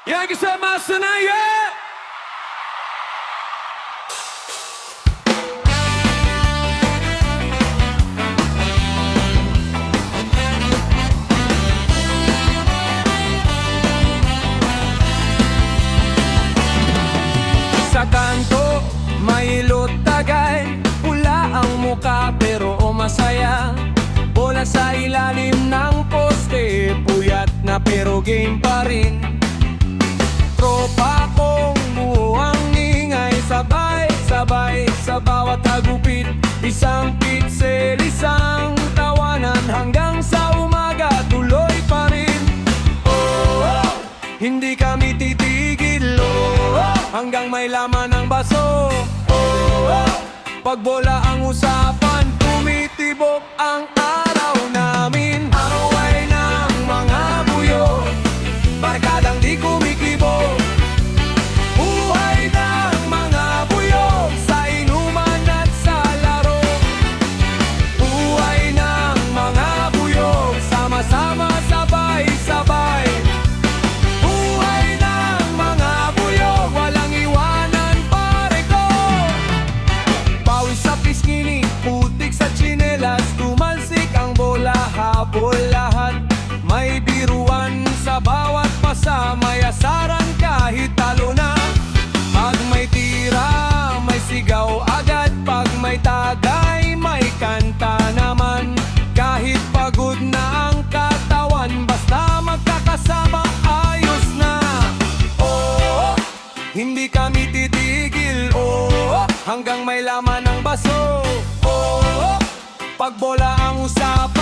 Yankee said my son, yeah! Sa kanto, may ilot tagay, pula ang muka pero masaya. Bola sa ilalim ng poste, puyat na pero game pa rin. Tropa kong buo ang ingay, sabay-sabay sa bawat hagupit. Isang pitsel, isang tawanan, hanggang sa umaga tuloy pa rin. Oh, oh, hindi kami titigil, oh, oh, hanggang may laman ang baso. Oh, oh, pag bola ang usapan, tumitibok ang araw namin. Away ng mga buyo, barkadang di kumikibo. Buhay ng mga buyo, sa inuman at sa laro. Buhay ng mga buyo, sama-sama, sabay-sabay. Buhay ng mga buyo, walang iwanan pare ko. Pawis sa pisngini, putik sa tsinelas, tumalsik ang bola, habol lahat. May biruan sa bawat pasa, may asaran kahit talo na. Pag may tira, may sigaw agad. Pag may tagay, may kanta naman. Kahit pagod na ang katawan, basta magkakasama, ayos na. Oh, hindi kami titigil, oh, hanggang may laman ng baso. Oh, pag bola ang usapan,